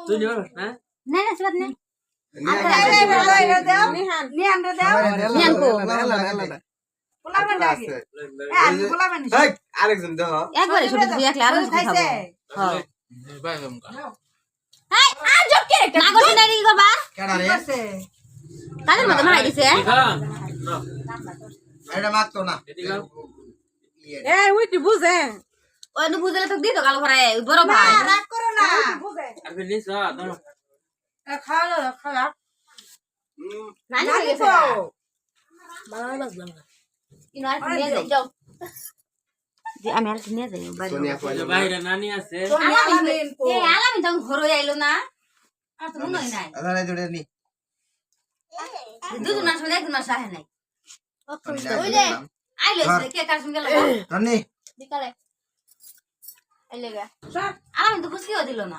তুই নিও না না না সবাত না আরেকজন দেখো একবারে ছোট ছোট একলা আর খাবো হ্যাঁ এই আ জটকে না করছ না কি করবা কেডা রে তাদের মধ্যে মারাই দিছে এটা মারতো না এদিকে এই ওই কি বুঝে ওই নু বুঝলে তো দিত কালো করে বড় ভাই রাগ করো না আর ফিনিশ দাও খালো খালা নানি হয়ে গেছে ভালো লাগলো না ইনো আর নিয়ে যাই যাও যে আমি আর নিয়ে যাই সোনিয়া কই বাইরে নানি আছে আলামিন তো ঘর হয়ে আইলো না আর তো মনে নাই আদারে জুড়ে নি দুজন মাস হলে একজন মাস আহে নাই ওই যে আইলো কে কার সঙ্গে গেল তনি বিকালে আইলে গা আলামিন তো খুশি হয়ে দিল না